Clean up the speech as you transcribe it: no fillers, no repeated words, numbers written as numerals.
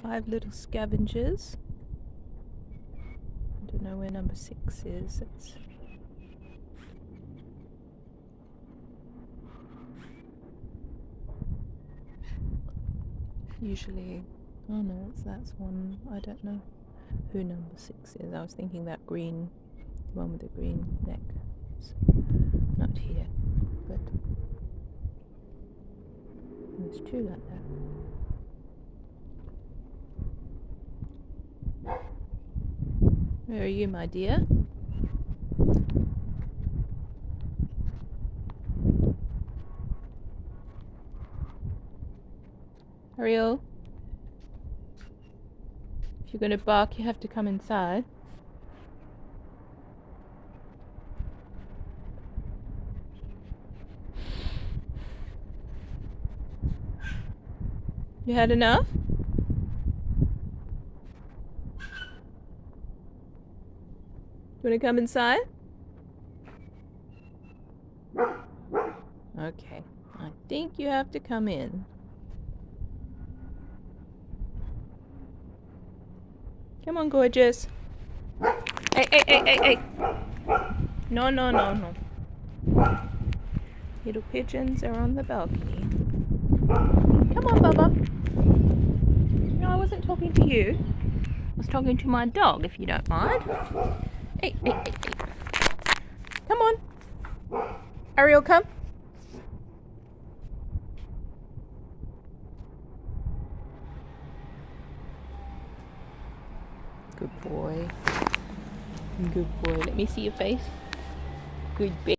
5 little scavengers. I don't know where number 6 is. It's usually, oh no, that's one. I don't know who number 6 is. I was thinking that green, the one with the green neck. It's not here, but there's 2 like that. Where are you, my dear? Ariel? If you're gonna bark, you have to come inside. You had enough? You wanna come inside? Okay, I think you have to come in. Come on, gorgeous. Hey, hey, hey, hey, hey. No, no, no, no. Little pigeons are on the balcony. Come on, Bubba. No, I wasn't talking to you. I was talking to my dog, if you don't mind. Hey, hey, hey, hey. Come on. Ariel, come. Good boy. Good boy. Let me see your face. Good baby.